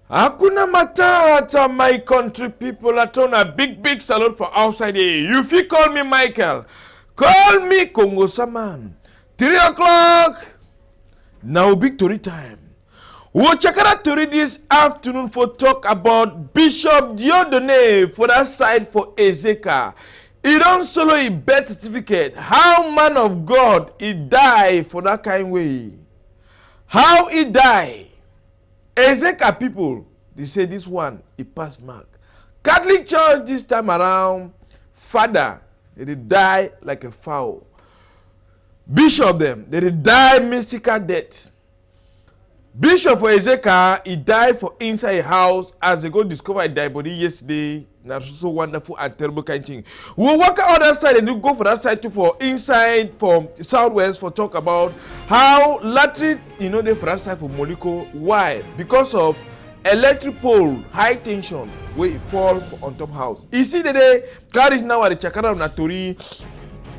Hakuna matata, my country people. I turn a big salute for outside here. You feel call me Michael. Call me Congo Saman. 3 o'clock. Now big story time. We'll check out story this afternoon for talk about Bishop Diodone for that side for Ezeka. He don't solo a birth certificate. How man of God he die for that kind way. How he die. Ezeka people, they say this one, he passed mark. Catholic Church this time around, father, they die like a fowl. Bishop them, they die mystical death. Bishop for Ezeka, he died for inside a house as they go discover a dead body yesterday. That's so wonderful and terrible kind of thing. We'll walk out that side and we'll go for that side too for inside from southwest for talk about how latrine, they for that side for Moliko. Why? Because of electric pole, high tension, where it fall on top house. You see the day, God is now at the Chakara of Natori.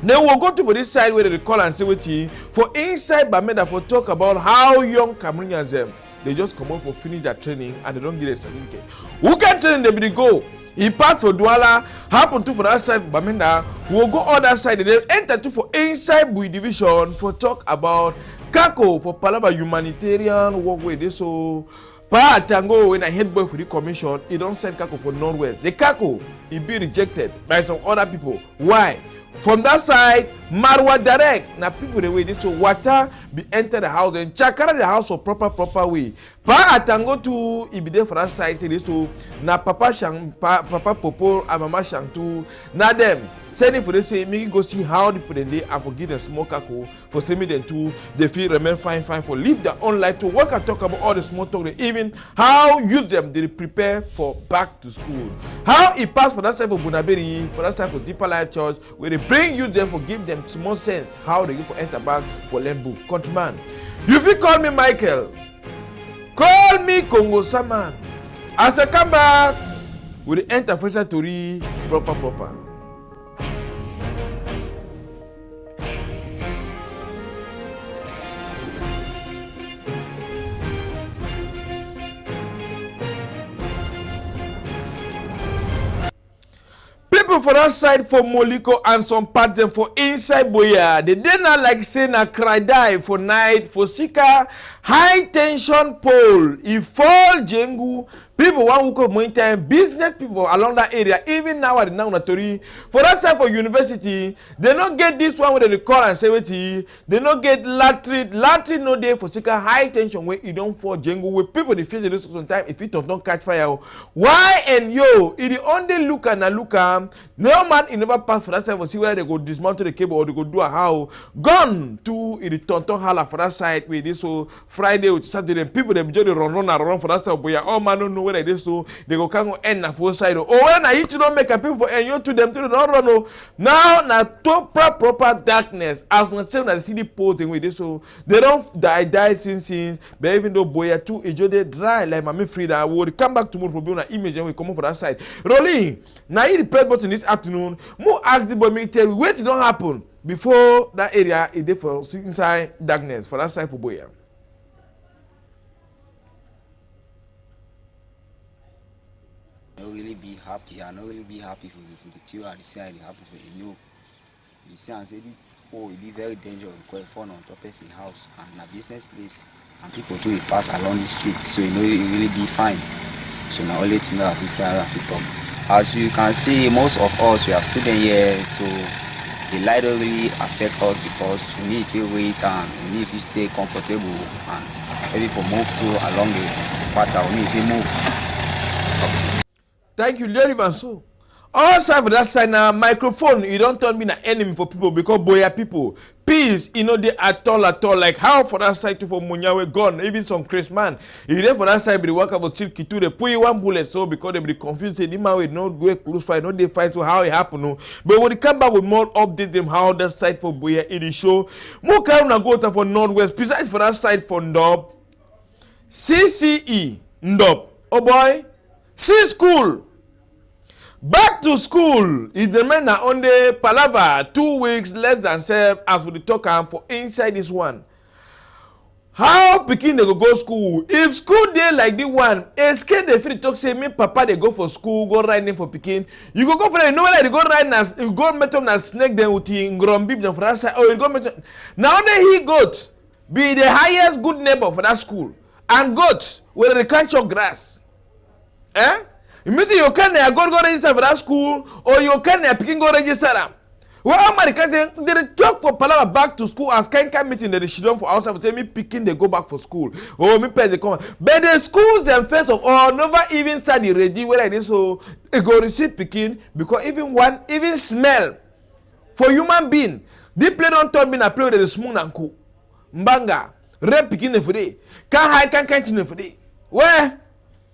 Then we'll go to for this side where they call and say waiting for inside Bamenda for talk about how young Cameroonians they just come out for finish their training and they don't get a certificate. Who can train them to go? He passed for Douala, happen to for that side for Bamenda. We'll go other side and then enter to for inside Bui division for talk about Kako for Palava humanitarian walkway. They so Pa Tango when I head boy for the commission, he don't send Kako for Northwest. The Kako he be rejected by some other people. Why? From that side, Marwa direct. Now people the way this so water be enter the house and chakara the house for proper way. Pa atango to he be there for that side this so na papa shang papa popo and mama shang too. Na them sending for this say make go see how the people they and forgive the small kako for sending them to they feel remain fine for live their own life to work and talk about all the small talk they even how use them they prepare for back to school. How he pass for that side for Bunaberi, for that side for Deeper Life Church where they bring you them for give them small sense how they give for enter back for learn book. Countryman, you feel call me Michael, call me Congo Saman. As I come back with the enter first to read proper. People for that side for Moliko and some parts them for inside Boya. They did not like say na cry die for night for Sika high tension pole. If fall Jengu, people want who come more time, business people along that area, even now at the Natori, for that side for university, they not get this one where they call and say they not get latrine no day for Sika high tension where you don't fall Jengu with people they feel this sometimes if it don't catch fire. Why and yo, it the only look no man in never pass for that side for see whether they go dismantle the cable or they go do a how gone to the tonton hala for that side with this so Friday with Saturday people they just run for that side but yeah all man don't know whether this so they go can't go end na for side or when I hit you don't make a people for and you to them to the don't run now na proper darkness as when say na see the pole thing with this so they don't die since but even though boy too it just they dry like Mami Frida will come back tomorrow for being an image and we come for that side rolling now hit the press button this afternoon more ask the boy me tell you wait it don't happen before that area is there for inside darkness for that side for boy. I not really be happy. I not really be happy for the two and the side happy for the new. You see and say it it be very dangerous because phone on top of the house and a business place and people do it pass along the street so it really be fine. So now only thing that I say I have to talk. As you can see, most of us we are students here, so the light don't really affect us because we need to wait and we need to stay comfortable and maybe for move to along the path we need to move. Thank you, Larry Van So. All side for that side now, microphone, you don't turn me an enemy for people because boya people. Peace, they at all. Like how for that side to for Munyawe gone, even some Chris man. If they for that side, the worker for still kitu, they put you one bullet so because they be confused, they didn't know no go close fight, no they fight so how it happen no. But when they come back with more update them how that side for boya it is show. More can go to for Northwest, besides for that side for Ndob. CCE Ndob. Oh boy, C school. Back to school. It remain on the Palava 2 weeks less than 7 as we talk for inside this one. how pikin they go school? If school day like this one, it's kid they fit talk say me papa they go for school, go ride them for pikin. You go for them, you know whether they go ride as you go meet up na snake them with grumby them for that side, or you go meet up. Now he goat be the highest good neighbor for that school. And goats where they can't chop grass. Eh? Immediately you can go register for that school, or you can pikin go register them. Well, Americans they talk for Palama back to school as kind meeting that they should for outside for tell me picking they go back for school. Oh, me pay they come. But the schools them first of all never even study ready where like this so they go receive picking because even smell for human being. They play don't tell me na play with the smooth and cool. Mbanga, red picking for day. Can't hide can't continue for day. Where?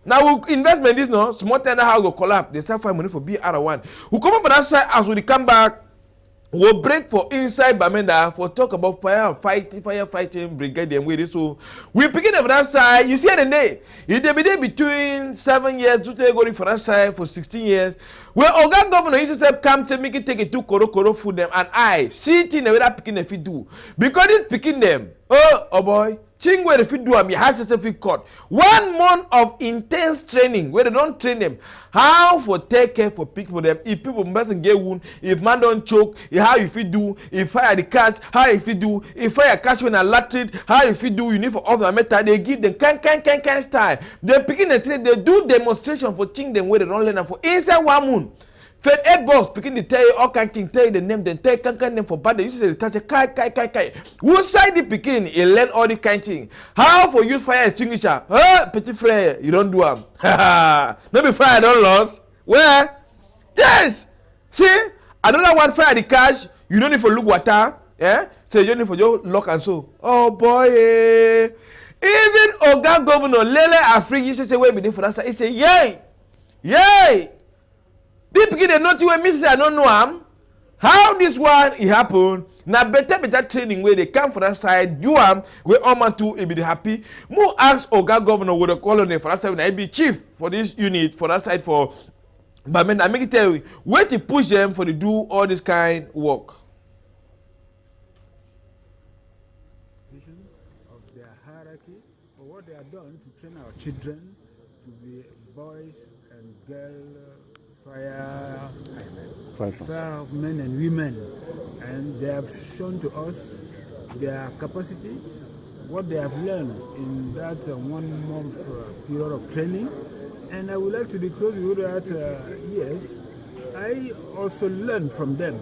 Now investment is no small tender house go collapse. They start find money for BR1. We come up on that side as we come back. We'll break for inside Bamenda for talk about firefighting brigade and with it. So we begin on that side. You see the day. It they be there between 7 years to go for that side for 16 years. Well, Oga governor used to come to make it take it to koro food them and I see it in the way that picking if you do. Because it's picking them. Oh boy. Chingwe if you do am, you have certificate caught. 1 month of intense training where they don't train them how for take care for people them. If people mustn't get wound, if man don't choke, how if you do, if fire the cash, how if you do, if fire cash when a latrine, how if you do, you need for other metal, they give them can style. They picking the thing, they do demonstration for thing them where they don't learn them for inside 1 month. Fed 8 boss picking the tell you all kind of things, tell you the name, then tell you can name for bad. They used to say the touch kai. Who side the picking? He learn all the kind of thing. How for use fire extinguisher? Petit frère, you don't do them. Maybe fire don't lose. Where? Yes. See, another one fire the cash. You don't need for look water. Yeah. So you don't need for your lock and so. Oh boy. Even Oga Governor Lele Afrique used to say wait be for that side. He say yay. They begin to know when Mrs. I don't know how this one it happened. Now better training where they come for that side. You where all man too it be happy. More ask Oga Governor would have called on them for that side when I be chief for this unit for that side for. But I make it tell you where to push them for to do all this kind work. Vision of their hierarchy or what they have done to train our children to be boys and girls. Firemen and women, and they have shown to us their capacity, what they have learned in that 1 month period of training. And I would like to disclose with you that yes, I also learned from them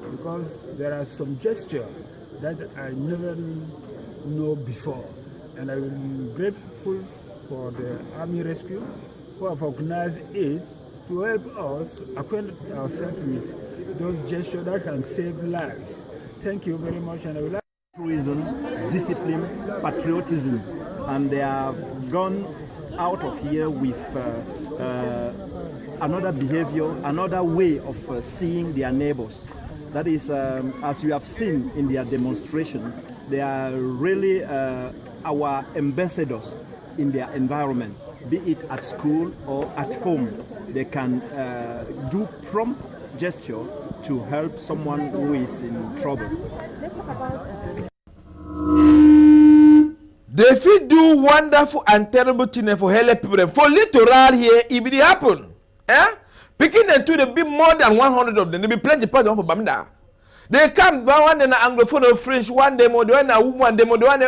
because there are some gestures that I never know before, and I'm grateful for the Army Rescue who have organized it to help us acquaint ourselves with those gestures that can save lives. Thank you very much. And I would like reason, discipline, patriotism, and they have gone out of here with another behavior, another way of seeing their neighbors. That is, as you have seen in their demonstration, they are really our ambassadors in their environment, be it at school or at home. They can do prompt gesture to help someone who is in trouble. They fit do wonderful and terrible things for help people. For littoral here, it be happen. Picking them to the be more than 100 of them. There be plenty person for Bamda. They come one day na Anglophone or French, one demo, the one na woman demo, the one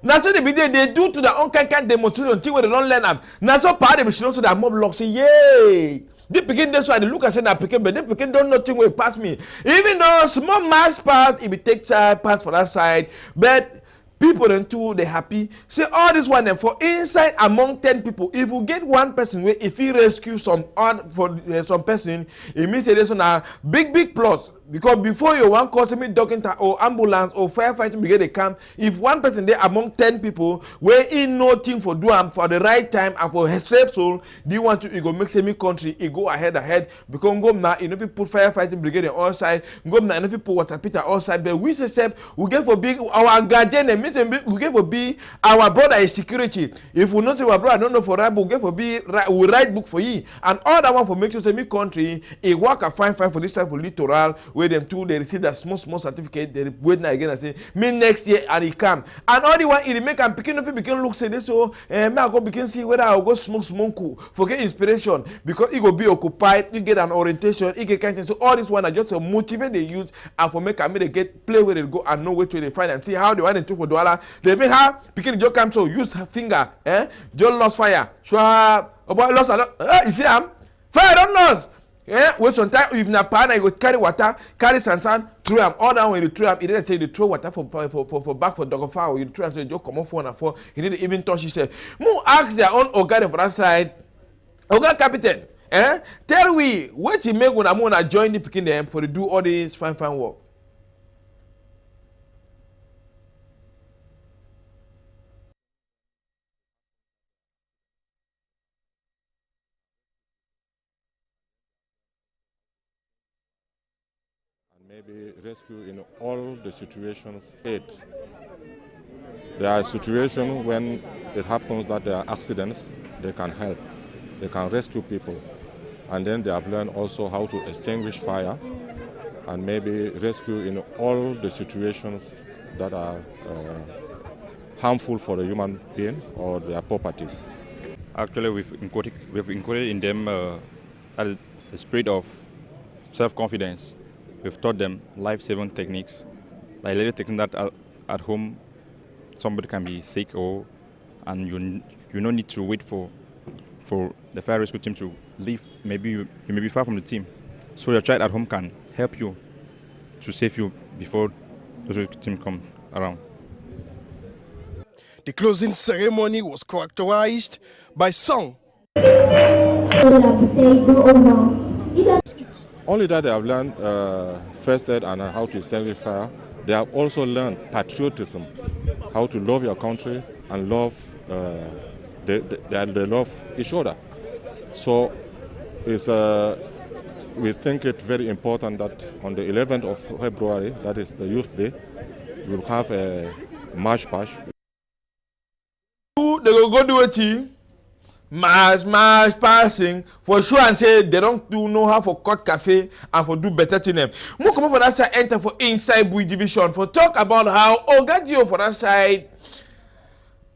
Now so they do to their own kind demonstration until when they don't learn them. Now so part of them should also that mob lock say yay. They begin this why they look and say that picking, but they picking don't nothing will pass me. Even though small mass pass, if it takes pass for that side, but people into they happy. Say all this one and for inside among 10 people, if you get one person where if he rescue some some person, it means there's a big plus. Because before you want customer doctor or ambulance or firefighting brigade they come, if one person there among 10 people where in no team for do am for the right time and for safe soul, do you want to go make semi country it go ahead because go now if you put firefighting brigade on side, go now if you put water Peter outside, but we say we get for big our guardian and we get for be our brother is security. If we not our brother I don't know for right, we get for be we write book for you and all that one for make sure semi country it work a fine for this time for littoral. where them two they receive that small certificate, they wait now again and say, me next year and he come. And all the one he make and picking if he begin look say this so may I go begin see whether I'll go smoke cool, forget inspiration because he go be occupied, you get an orientation, he get kind of so all this one are just to motivate the youth and for make they get play where they go and know where to they find and see how they want to for dollar. They make her picking just come so use her finger, just lost fire. So about lost a lot. You see fire don't lose. Yeah, wait some time if na pan I go carry water, carry sand, throw am. All that when you throw am, he didn't say you throw water for back for dog fowl. You throw am so you just come off one and four. He didn't even touch himself. Mo ask their own organ for that side. Oga captain, tell we what you make when I'm gonna join the picking them for to do all this fine work. Maybe rescue in all the situations. There are situations when it happens that there are accidents, they can help, they can rescue people. And then they have learned also how to extinguish fire and maybe rescue in all the situations that are harmful for the human beings or their properties. Actually, we've included in them a spirit of self-confidence. We've taught them life-saving techniques, like little techniques that at home somebody can be sick and you don't need to wait for the fire rescue team to leave. Maybe you may be far from the team, so your child at home can help you to save you before the rescue team come around. The closing ceremony was characterized by song. Only that they have learned first aid and how to extinguish fire. They have also learned patriotism, how to love your country and love they love each other. So it's we think it very important that on the 11th of February, that is the Youth Day, we'll have a march past. They go do it. March passing for sure and say they don't know how for cut cafe and for do better to them. More come for that side enter for inside Bui division for talk about how Ogadio for that side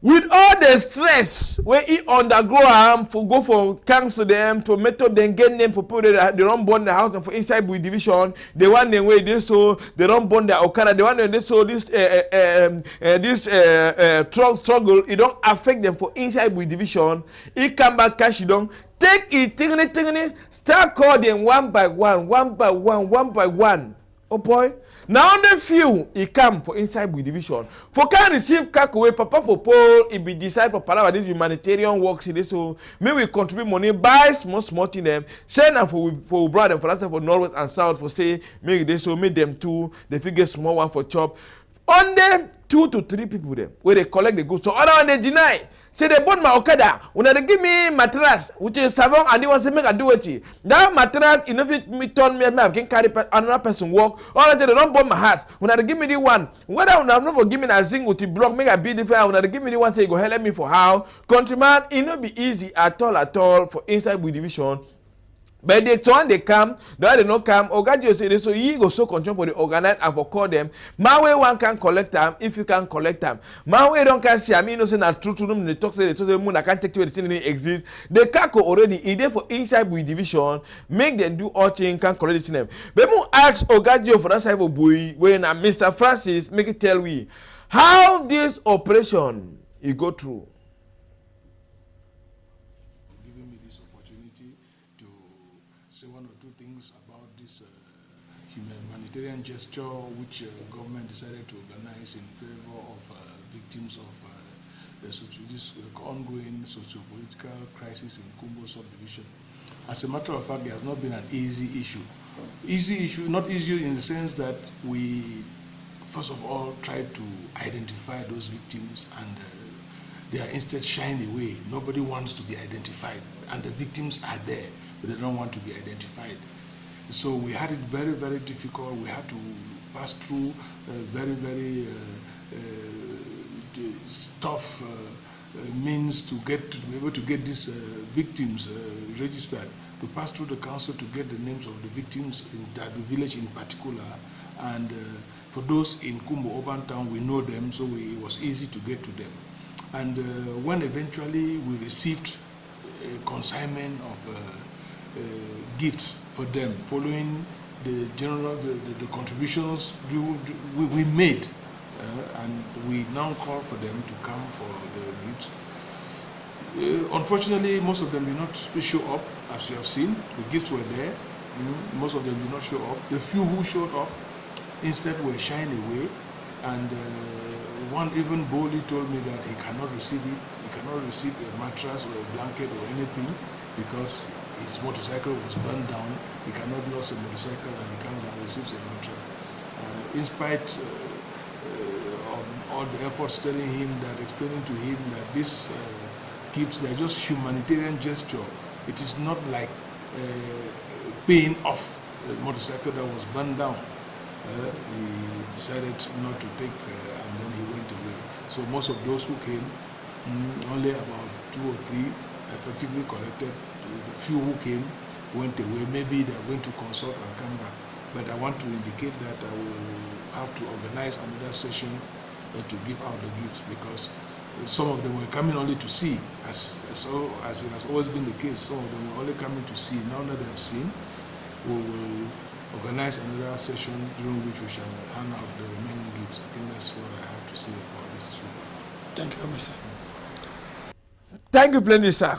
with all the stress where he undergo for go for cancel them to method then get them for people that they don't burn the house and for inside Bui division they want them way they so they don't burn their Okada they want them they so this struggle it don't affect them for inside Bui division. He come back cash it don't take it tingly start call them one by one. Oh boy, now the few he come for inside Bui division. For can receive kakaway papa popo it be decide for Palawa this humanitarian works in this so may we contribute money buy small in them send them for brother for that for North and South for say make this so make them two they figure small one for chop. On them 2 to 3 people them where they collect the goods. So other one they deny. Say they bought my Okada. When they give me mattress, which is savon, and they want to make a do it. That mattress, you know, if me turn me, I can carry another person walk. All they don't burn my house. When they give me the one, whether I'm not for give me a zing with the block, make a big difference. When they give me the one, say go help me for how. Countryman, it not be easy at all for inside Bui division. But the time they come, they not come. Ogadio say so he go so control for the organize and for call them. My way one can collect them if you can collect them. My way don't can see. I mean, no say na true to them. They talk say the moon. I can't take to the thing exist. The kako already idea for inside Bui division. Make them do all things can collect it them. But mo ask Ogadio for that side of Bui when Mr. Francis make it tell we how this operation he go through. Say one or two things about this humanitarian gesture which government decided to organize in favor of victims of this ongoing socio-political crisis in Kumbo subdivision. As a matter of fact, it has not been an easy issue. Not easy in the sense that we, first of all, tried to identify those victims and they are instead shying away. Nobody wants to be identified and the victims are there, but they don't want to be identified. So we had it very, very difficult. We had to pass through very, very tough means to be able to get these victims registered. to pass through the council to get the names of the victims in that village in particular. And for those in Kumbo urban town, we know them, so it was easy to get to them. And when eventually we received a consignment of gifts for them, following the general the contributions we made, and we now call for them to come for the gifts. Unfortunately, most of them did not show up, as you have seen. The gifts were there. Most of them did not show up. The few who showed up instead were shying away, and one even boldly told me that he cannot receive it. He cannot receive a mattress or a blanket or anything because his motorcycle was burned down. He cannot lose a motorcycle, and he comes and receives a mattress. In spite of all the efforts telling him that, explaining to him that this gifts, they're just humanitarian gesture. It is not like paying off the motorcycle that was burned down. He decided not to take, and then he went away. So most of those who came, only about 2 or 3 effectively collected. The few who came went away. Maybe they're going to consult and come back. But I want to indicate that I will have to organize another session to give out the gifts, because some of them were coming only to see, as it has always been the case. Some of them were only coming to see. Now that they have seen, we will organize another session during which we shall hand out the remaining gifts. I think that's what I have to say about this issue. Thank you very much, sir. Thank you plenty, sir.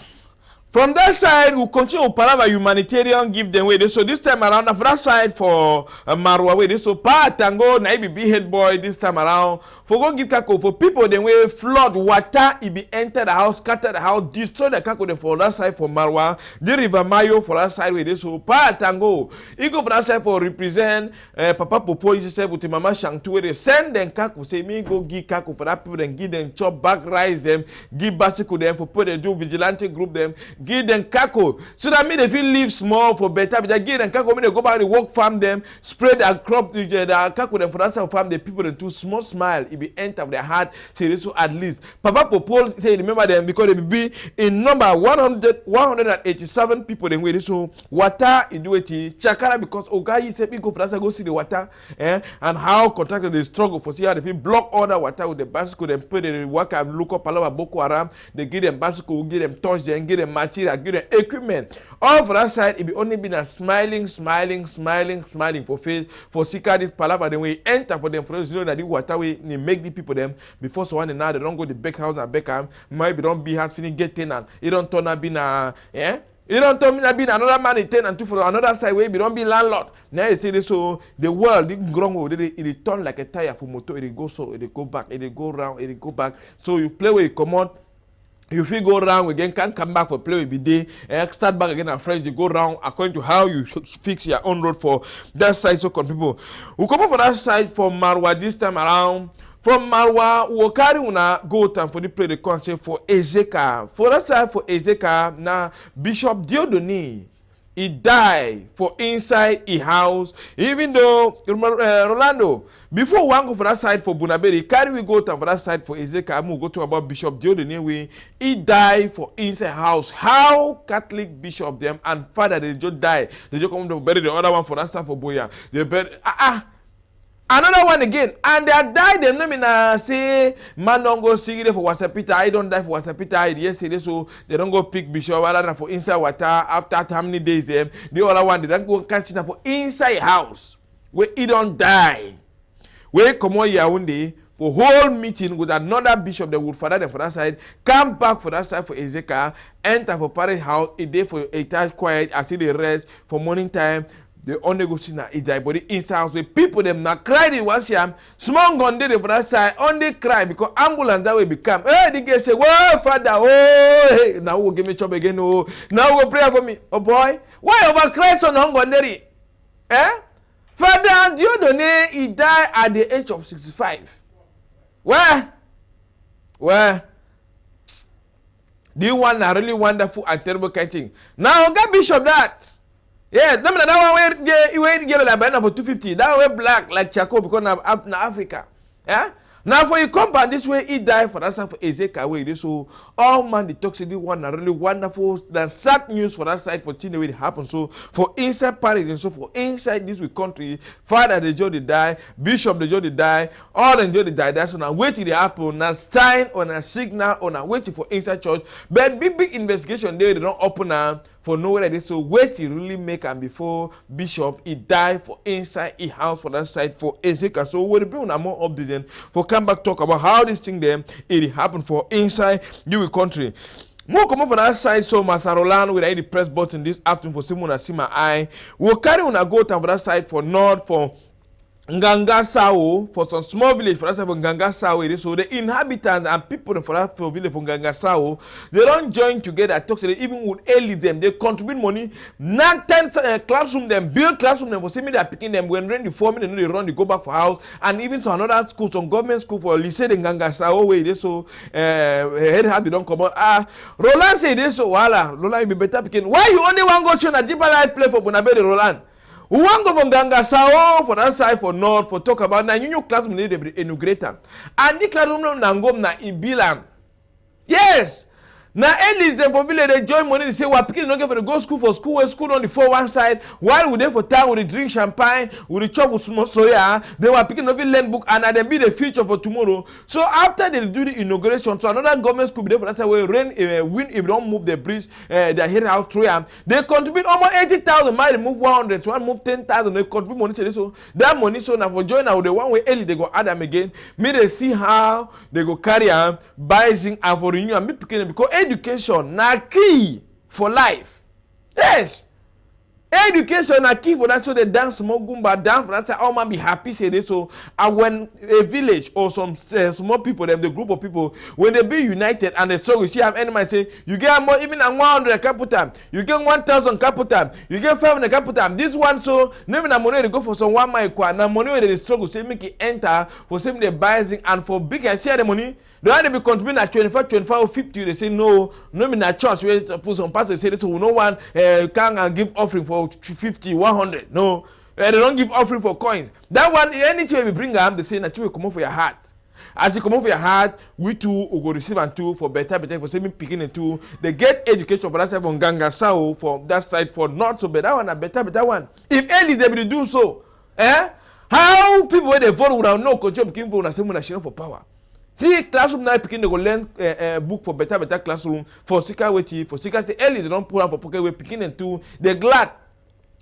From that side, we'll continue to have a humanitarian give them way. So this time around, for that side for Marwa way. So Pa Tango, na be big head boy this time around. For go give kako for people them way flood water, it be enter the house, scatter the house, destroy the kako them for that side for Marwa. The River Mayo for that side way. So Pa Tango, he go for that side for represent Papa Popo. He said with Mama Shangtu, they send them kako. Say me go give kako for that people and give them chop back rise them, give bicycle them for put they do vigilante group them. Give them kako so that me they feel live small for better. But they give them kako, me they go back and work farm them, spread their crop, the kako them for that side farm the people and too small smile. It be enter of their heart. Say so at least Papa Popo say remember them because they be in number 187 people. Then way so water in do it chakara because Ogayi said we go for that side go see the water and how contracted they struggle for see how they feel block all the water with the bicycle. Then put the work and look up all Boko Haram. They give them bicycle, give them touch, then give them material, give them equipment. All for that side, it be only been a smiling for face for Sika this palava. Then we enter for them for those you know that the water way they make the people them before so one another they don't go to the back house and back home. Maybe don't be has finish get tenant. It don't turn up in a You don't tell me that being another man in tenant too for another side where you don't be landlord. Now you say this so the world it grow it turn like a tire for motor. It go so it go back, it go round, it go back. So you play where you come out. You feel go round again, can't come back for play with the day, and start back again and fresh. You go round according to how you fix your own road for that side. So people, we come up for that side for Marwa this time around. From Marwa, we carry una go time for the play the concert for Ezeka. For that side for Ezeka, now Bishop Diodoni. He died for inside a house, even though Rolando, before one go for that side for Bunaberi, carry we go to for that side for Ezekiel, we go to about Bishop Diodone, he died for inside house. How Catholic bishop them and father they just die, they just come to bury the other one for that side for Boya. They bury another one again, and they died. Them no mean say man don't go sing it for Wasapita. I don't die for Wasapita yesterday, so they don't go pick bishop rather for inside water. After how many days them the other one they don't go catch it for inside house where he don't die. Where come on Yaoundé for whole meeting with another bishop that would father them for that side, come back for that side for Ezekiel, enter for parent house a day for a time quiet, I see the rest for morning time. They only go see na it die body inside house. The people them na cry the one sham. Small gun dey for that side only cry because ambulance that way become. Hey, the guy say, "Whoa, father, oh, hey, now we'll give me chop again. Oh, now we'll pray for me. Oh boy, why over Christ on gun dey? Father Diodone, he died at the age of 65. Where? The one na really wonderful and terrible kind thing. Now, get bishop that. Yeah, that one where yellow like banana for 250. That way black like charcoal because na Africa. Yeah, Now for you come back this way, he died for that side for Ezekiel way. This so all man the talk say this one are really wonderful. The sad news for that side for Chile it happen. So for inside Paris and so for inside this country, Father the Joe they die, Bishop the Joe they die, all the Joe they die. That's so now waiting the happen, now sign on a signal on a waiting for inside church. But big investigation there they don't open now. For nowhere like this, so wait he really make and before Bishop he died for inside his house for that side for Ezekiel. So we'll be on a more update for come back talk about how this thing then it happened for inside your country. More come for that side, so Master Roland with the press button this afternoon for someone that see my eye. We'll carry on a go to that side for north for Nganga Sao, for some small village for that for Nganga Sao. So the inhabitants and people for that for village for Nganga Sao, they don't join together. Talk to them, even would aid them. They contribute money. Not 10 classroom them, build classroom them for see me they are picking them when run the form they know they run they go back for house and even to another school, some government school for lycée the Nganga Sao way. They so head have they don't come out. Roland say this so wala Roland you be better picking. Why you only want go show a deeper life play for Bonabede Roland? We want to go from Ganga Sao for that side for north for talk about now new classroom need to be inaugurated. And the classroom na ngom na ibilam. Yes. Now early them for village they join money they say we picking not get for the go school for school where school on the 4-1 side while we there for town we drink champagne we chop with small soya they were picking up learn book and then be the future for tomorrow. So after they do the inauguration so another government school be there for that side where rain wind if they don't move the bridge their head house through them they contribute almost 80,000 might move 100 one move 10,000 they contribute money to this so that money so now for join now the one way early they go add them again me they see how they go carry them buy zinc and for renew and me picking because education na key for life. Yes. Education na key for that so they dance small gumba dance for that say all man be happy say this so and when a village or some small people them the group of people when they be united and they so we see have enemy say you get more even a 100 capital you get 1,000 capital you get 500 capital this one so maybe na money they go for some 1 mile kwa na money where they struggle say make it enter for some they buy and for big and share the money. They want to be contributing at 25 or 50. They say no in that church. We put some pastors say so no one can give offering for 50, 100. No, they don't give offering for coins. That one, anything we bring them, they say that you will come out for your heart. As you come out for your heart, we too will go receive and two for better for saving picking and two. They get education for that side from Ganga Sao for that side for not so better one a better one. If any they will do so, how people when they vote without no control became for the same for power. See classroom now picking they go learn book for better classroom for sika wait for sika say early they don't pull out for pocket way picking and two they glad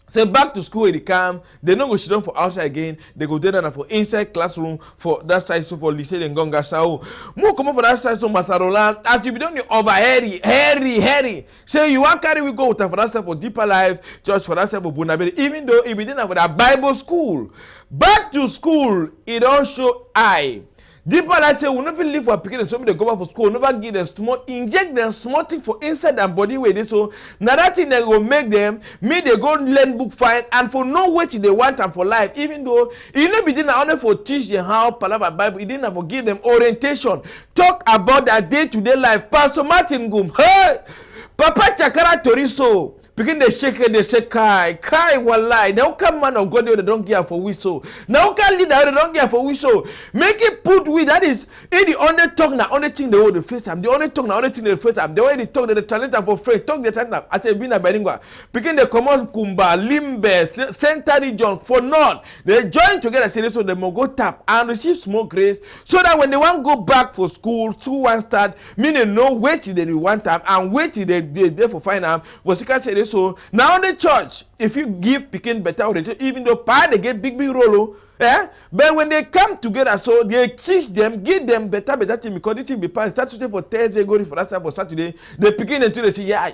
say back to school they come they no go sit down for outside again they go there for inside classroom for that side so for lycée and Gonga Sao more come for that side so Master Roland as you be done over hurry say you want carry we go for that side for deeper life church for that side for Bonabede even though if we didn't for that Bible school back to school it don't show eye. Deeper like say we never live for picking and somebody they go back for school, never give them small, inject them small thing for inside their body where they so now that thing they go make them me they go learn book fine and for no way they want them for life, even though it no be didn't only for teach them how Palava Bible, it didn't have for give them orientation, talk about their day-to-day life. Pastor Martin Gum, hey, Papa Chakara Toriso. Begin they shake it, they say, Kai, walai. Now come man of God, they don't care for we so. Now can leader, they don't care for we so. Make it put we, that is, the only talk, the only thing they hold the first time. The only talk, the only thing they first time. The way they talk, they talent for free. Talk the talent. I say, being a bilingual. Begin they come on Kumba, Limbe, Center region, for North. They join together, say so they will go tap and receive small grace. So that when they want to go back for school one start, meaning no wait till they want time and wait till they there for fine time. For Sika say this. So now the church, if you give picking better orientation, even though they get big role, but when they come together, so they teach them, give them better thing because it will be passed. Start for Thursday, go for that time for Saturday. They begin until they say, yeah.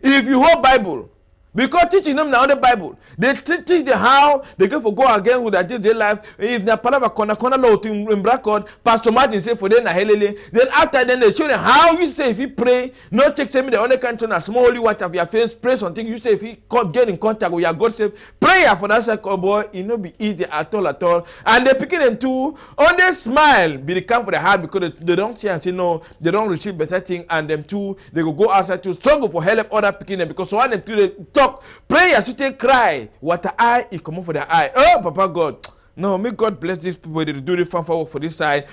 If you hold Bible, because teaching them now the Bible, they teach them how they go for go again with their day life. If the palava corner law in record, Pastor Martin say for them na helele. Then after then they show them how you say if you pray, not take me the only country na small holy water of your face, pray something. You say if you get in contact with your God, say prayer for that second boy, it no be easy at all. And they picking them too on they smile, be the camp for the heart because they don't see and say no, they don't receive better thing, and them too they go outside to struggle for help other picking them because one them too they talk. Prayers you take cry. What the eye, it come out for the eye. Oh, Papa God. No, may God bless these people. They do the fanfare work for this side.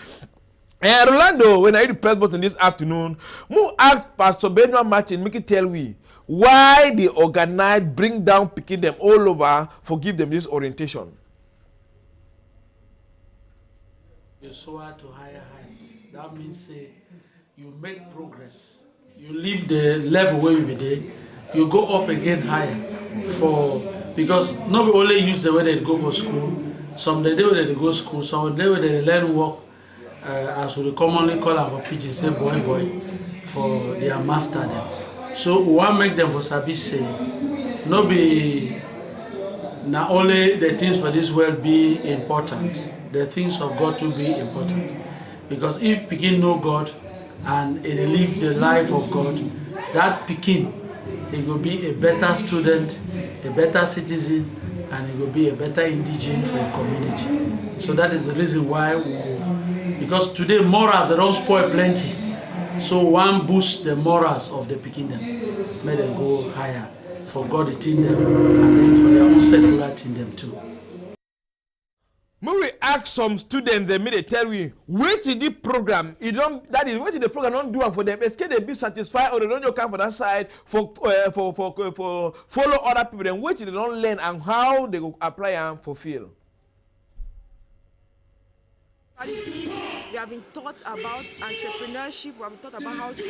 And Rolando, when I hit the press button this afternoon, Mo asked Pastor Benoit Martin, make it tell we why they organize, bring down, picking them all over, for give them this orientation. You soar to higher heights. That means say you make progress. You leave the level where you be there, you go up again higher. Because not only use the way they go for school, some the day where they go school, some the day where they learn work, as we commonly call our Pidgin, say boy, for their master them. So we want make them for sabi say, no be not only the things for this world be important, the things of God to be important. Because if Pidgin know God and he live the life of God, that Pidgin, he will be a better student, a better citizen, and he will be a better indigene for the community. So that is the reason why, because today morals they don't spoil plenty. So one boost the morals of the Pidgin them, make them go higher for God to teach them, and then for their own secular teach them too. When we ask some students, they may tell we, wait in the program, that is, wait in the program, don't do it for them. Can they be satisfied or they don't come for that side for follow other people, then wait till they don't learn and how they go apply and fulfill. We have been taught about entrepreneurship, we have been taught about how to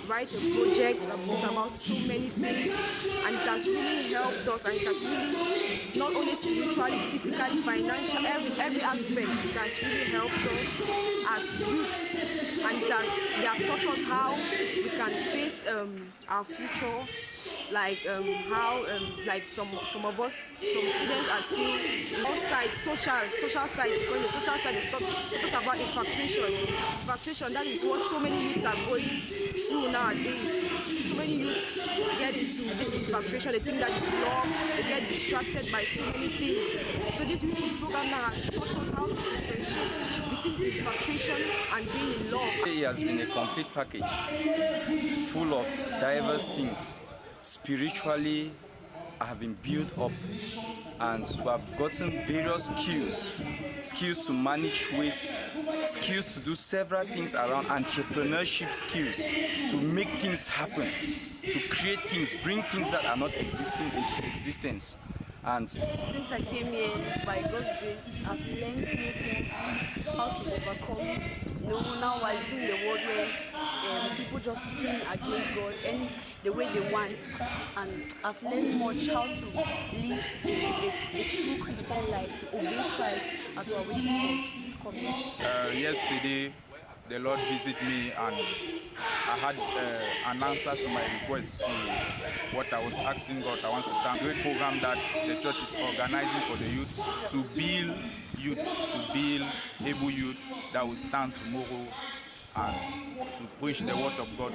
write a project, we have been taught about so many things, and it has really helped us, and it has really, not only spiritually, physically, financially, every aspect, it has really helped us as youths, and they have taught us how we can face our future, like how some of us, some students are still outside social side, because the social side is talk about infatuation. Infatuation, that is what so many youths are going through nowadays. So many youths get into this infatuation, they think that it's love, they get distracted by so many things. So this program now has taught us how to differentiate between infatuation and being in love. It has been a complete package, full of diverse things. Spiritually, I have been built up, and we have gotten various skills to manage waste, skills to do several things around entrepreneurship skills, to make things happen, to create things, bring things that are not existing into existence. And since I came here, by God's grace, I've learned new things, how to overcome. Now I live in the world where people just sin against God and the way they want, and I've learned much how to live a true Christian life, to obey Christ as we're waiting for His coming. Yesterday, the Lord visited me, and I had an answer to my request to what I was asking God. I want to thank the great program that the church is organizing for the youth, to build able youth that will stand tomorrow and to preach the word of God.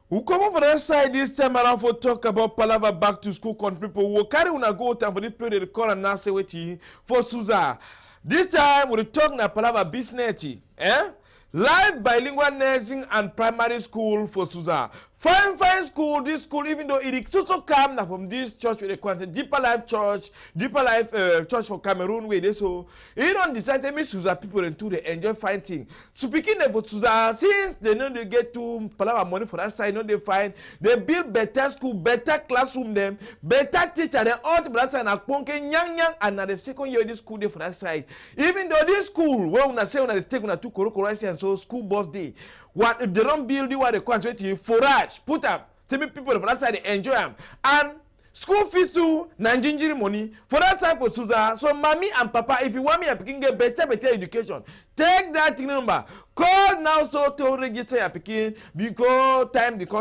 We come over that side this time around for talk about Palava back to school country people. We'll carry on a go time for the play the call and now say what for Suza. This time we'll talk na Palava business. Live bilingual nursing and primary school for Suza. Fine school, this school, even though it is also come now from this church with the content, Deeper Life Church for Cameroon, where they so he don't decide to make Suza people and they enjoy fighting. So picking them for Suza, since they know they get to Palava money for that side, know they find they build better school, better classroom them, better teacher, then all the that side and young and at the second year this school day for that side. Even though this school, where when I say when I take when I took Korokoro and so school bus day. What if they don't build what they concentrate forage, put up, tell me people for that side they enjoy them. And school fees to Nigerian money for that side for Suza. So mommy and papa, if you want me, I can get better education. Take that number. Call now so to register your picking because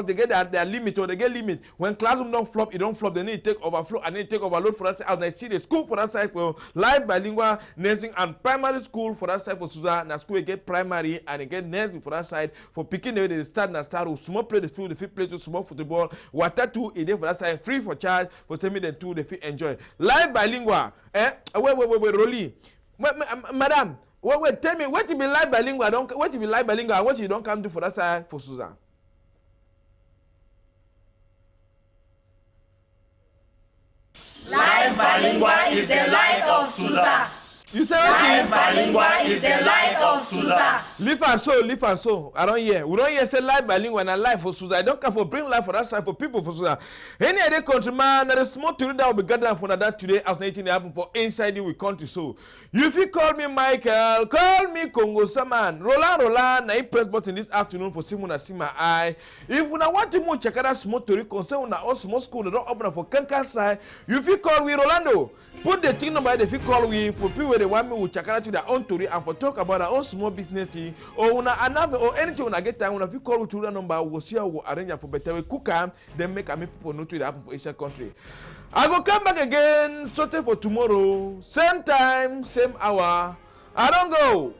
they get their limit or they get limit. When classroom don't flop, it don't flop, they need to take overflow and they take overload for that side. And I see the school for that side for live bilingual nursing and primary school for that side for Suza. Now school get primary and they get nursing for that side for picking the way they start with small play the school, the fit play to small football, water too, it for that side free for charge for tell me the two they fit enjoy. Live bilingual, wait, Rolly. Madam. Wait, tell me, what you be live bilingual? What you be live bilingual? What you don't come do for that side for Suza? Live bilingual is the light of Suza. You say what? Bilingual is the life of Susa. Live and so. I don't hear. We don't hear say life bilingual and life for Susa. I don't care for bring life for that side for people for Susa. Any other country man, there is small theory that will be gathered for that today as 19 happen for inside the country. So if you call me Michael, call me Congo Saman. Roland, na press button this afternoon for Simon see my eye. If we want to check out that small theory concern on our small school, they don't open for Kankan side. If you call me Rolando, put the thing number if you call we for people they want me to check out to their own story and for talk about our own small business or another or anything when I get time when if you call to that number we'll see how we'll arrange for better way cook then make people know to the happen for Asian country. I go come back again sorted for tomorrow, same time, same hour. I don't go.